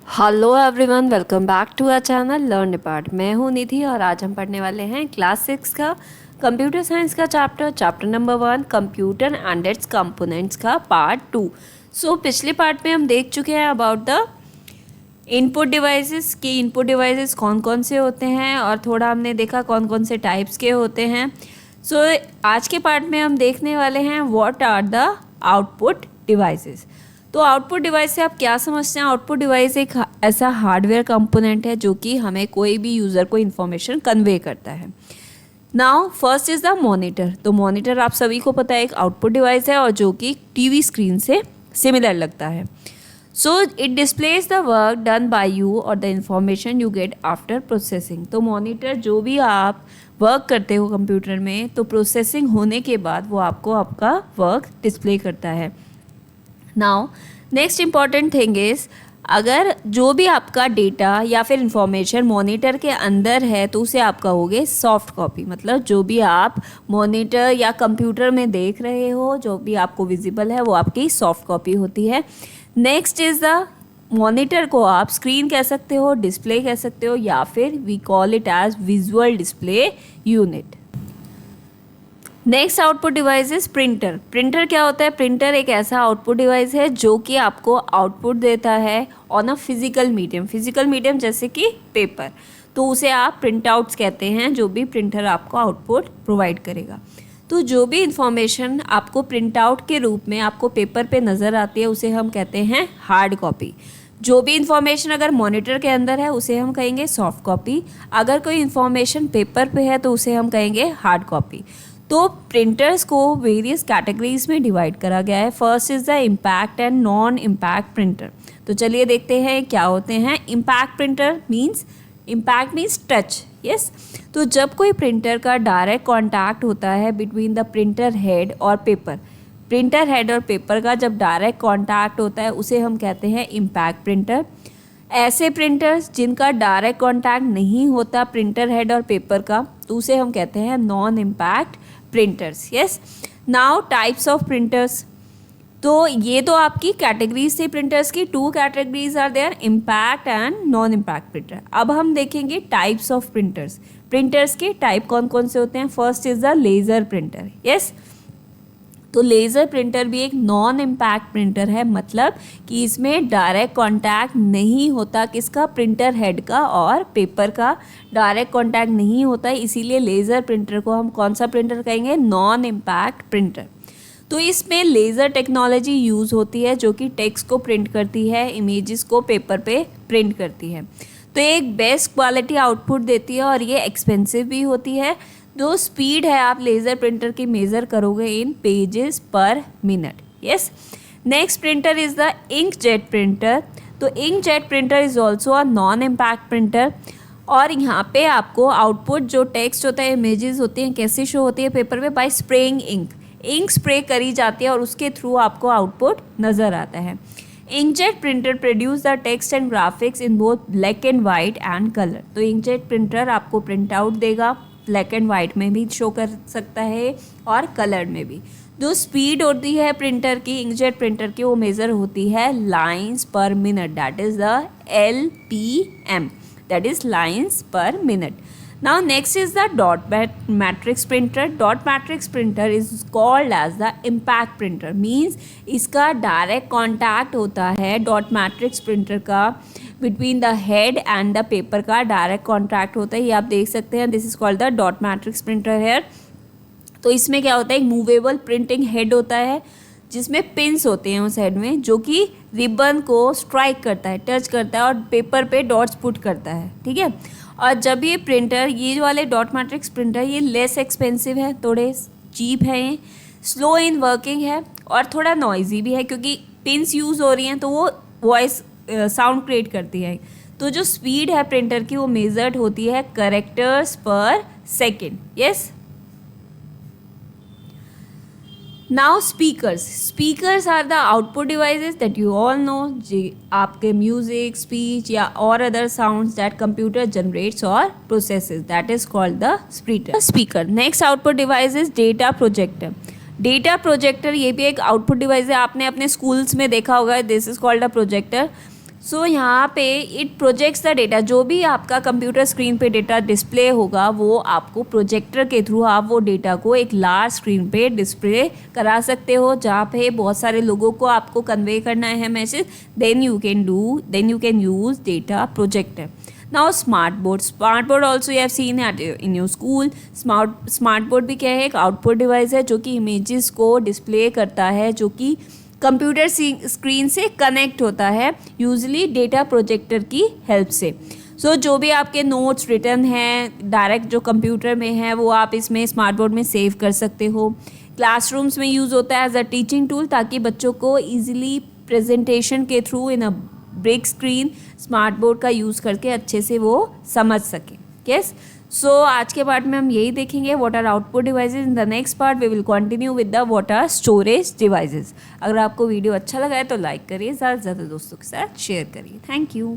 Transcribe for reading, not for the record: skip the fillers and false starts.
Hello everyone, welcome back to our channel learn depart. मैं हूँ निधि और आज हम पढ़ने वाले हैं क्लास 6 का कंप्यूटर साइंस का chapter number 1 computer and it's components का पार्ट 2। पिछले पार्ट में हम देख चुके हैं अबाउट द इनपुट डिवाइसेस कि इनपुट डिवाइसेस कौन कौन से होते हैं और थोड़ा हमने देखा कौन कौन से टाइप्स के होते हैं। आज के पार्ट में हम देखने वाले हैं what are the output devices. तो आउटपुट डिवाइस से आप क्या समझते हैं? आउटपुट डिवाइस एक ऐसा हार्डवेयर कंपोनेंट है जो कि हमें कोई भी यूज़र को इन्फॉर्मेशन कन्वे करता है। Now first is the monitor. तो मॉनिटर आप सभी को पता है एक आउटपुट डिवाइस है और जो कि टीवी स्क्रीन से सिमिलर लगता है। So it displays the work done by you और the information you get after processing. तो मॉनिटर जो भी आप वर्क करते हो कंप्यूटर में, तो प्रोसेसिंग होने के बाद वो आपको आपका वर्क डिस्प्ले करता है। Now next important thing is, अगर जो भी आपका डेटा या फिर इंफॉर्मेशन मॉनिटर के अंदर है तो उसे आप कहोगे सॉफ्ट कॉपी। मतलब जो भी आप मॉनिटर या कंप्यूटर में देख रहे हो, जो भी आपको विजिबल है, वो आपकी सॉफ्ट कॉपी होती है। नेक्स्ट इज़ द मॉनिटर को आप स्क्रीन कह सकते हो, डिस्प्ले कह सकते हो, या फिर we call it as visual display unit. Next output device is printer. Printer क्या होता है? प्रिंटर एक ऐसा आउटपुट डिवाइस है जो कि आपको आउटपुट देता है on a physical medium. Physical medium जैसे कि पेपर, तो उसे आप प्रिंट आउट्स कहते हैं, जो भी प्रिंटर आपको आउटपुट प्रोवाइड करेगा। तो जो भी इंफॉर्मेशन आपको प्रिंट आउट के रूप में आपको पेपर पे नज़र आती है उसे हम कहते हैं हार्ड कॉपी। जो भी इंफॉर्मेशन अगर मॉनिटर के अंदर है उसे हम कहेंगे सॉफ्ट कॉपी। अगर कोई इंफॉर्मेशन पेपर पे है तो उसे हम कहेंगे हार्ड कॉपी। तो प्रिंटर्स को वेरियस कैटेगरीज में डिवाइड करा गया है। First is the impact and non impact printer. तो चलिए देखते हैं क्या होते हैं। Impact printer means, impact means touch, yes. तो जब कोई प्रिंटर का डायरेक्ट कॉन्टैक्ट होता है बिटवीन द प्रिंटर हेड और पेपर, प्रिंटर हेड और पेपर का जब डायरेक्ट कॉन्टैक्ट होता है उसे हम कहते हैं इम्पैक्ट प्रिंटर। ऐसे प्रिंटर्स जिनका डायरेक्ट कॉन्टैक्ट नहीं होता प्रिंटर हेड और पेपर का, तो उसे हम कहते हैं non impact printers, yes. Now types of printers. तो ये तो आपकी कैटेगरीज थी प्रिंटर्स की। 2 categories are there, impact and non impact printer. अब हम देखेंगे टाइप्स ऑफ प्रिंटर्स। प्रिंटर्स के टाइप कौन कौन से होते हैं? First is the laser printer, yes. तो लेज़र प्रिंटर भी एक नॉन इम्पैक्ट प्रिंटर है, मतलब कि इसमें डायरेक्ट कांटेक्ट नहीं होता किसका? प्रिंटर हेड का और पेपर का डायरेक्ट कांटेक्ट नहीं होता, इसीलिए लेज़र प्रिंटर को हम कौन सा प्रिंटर कहेंगे? Non impact printer. तो इसमें लेज़र टेक्नोलॉजी यूज़ होती है जो कि टेक्स्ट को प्रिंट करती है, इमेजेस को पेपर पे प्रिंट करती है। तो एक बेस्ट क्वालिटी आउटपुट देती है और ये एक्सपेंसिव भी होती है। जो स्पीड है आप लेज़र प्रिंटर की मेज़र करोगे in pages per minute, yes. Next printer is the inkjet printer. तो inkjet printer is also a non impact printer. और यहाँ पे आपको आउटपुट जो टेक्स्ट होता है, इमेजेस होती हैं, कैसे शो होती है पेपर पे? By spraying ink. Ink spray करी जाती है और उसके थ्रू आपको आउटपुट नज़र आता है। Inkjet printer produce the text and graphics in both black and white and colour. तो इंकजेट प्रिंटर आपको प्रिंट आउट देगा, ब्लैक एंड वाइट में भी शो कर सकता है और कलर में भी। जो स्पीड होती है प्रिंटर की, इंकजेट प्रिंटर की, वो मेज़र होती है lines per minute, that is the LPM, that is lines per minute. Now next is the dot matrix printer. Dot matrix printer is called as the impact printer, means इसका direct contact होता है dot matrix printer का between the head and the paper का direct contact होता है। ये आप देख सकते हैं, this is called the dot matrix printer here. तो इसमें क्या होता है? एक मूवेबल प्रिंटिंग हेड होता है जिसमें पिंस होते हैं उस हेड में, जो कि रिबन को स्ट्राइक करता है, टच करता है और पेपर पे डॉट्स पुट करता है, ठीक है। और जब ये प्रिंटर, ये वाले डॉट मैट्रिक्स प्रिंटर, ये लेस एक्सपेंसिव है, थोड़े चीप है, ये स्लो इन वर्किंग है और थोड़ा नॉइजी भी है क्योंकि पिंस यूज़ हो रही हैं तो वो वॉइस साउंड क्रिएट करती है। तो जो स्पीड है प्रिंटर की वो मेजर्ड होती है characters per second, yes. Now speakers. Speakers are the output devices that you all know. आपके म्यूजिक, स्पीच या और other sounds that computer generates और processes, that is called the speaker. Next output device is data projector. Data projector ये भी एक output device है, आपने अपने स्कूल्स में देखा होगा, this is called a projector. So यहाँ पे इट प्रोजेक्ट्स द डेटा, जो भी आपका कंप्यूटर स्क्रीन पे डेटा डिस्प्ले होगा वो आपको प्रोजेक्टर के थ्रू आप वो डेटा को एक लार्ज स्क्रीन पे डिस्प्ले करा सकते हो, जहाँ पे बहुत सारे लोगों को आपको कन्वे करना है message, then you can use data projector. Now smart board also you have seen in your school. Smart board भी क्या है, एक आउटपुट डिवाइस है जो कि इमेजेस को डिस्प्ले करता है, जो कि कंप्यूटर स्क्रीन से कनेक्ट होता है यूजली डेटा प्रोजेक्टर की हेल्प से. सो जो भी आपके नोट्स रिटर्न हैं डायरेक्ट जो कंप्यूटर में है वो आप इसमें स्मार्ट बोर्ड में सेव कर सकते हो. क्लासरूम्स में यूज़ होता है एज अ टीचिंग टूल, ताकि बच्चों को ईजिली प्रेजेंटेशन के through in a big screen smart board का यूज़ करके अच्छे से वो समझ सकें. यस, सो आज के पार्ट में हम यही देखेंगे what are output devices. In the next part we will continue with the what are storage devices. अगर आपको वीडियो अच्छा लगा है तो लाइक करिए, ज़्यादा से ज़्यादा दोस्तों के साथ शेयर करिए. Thank you.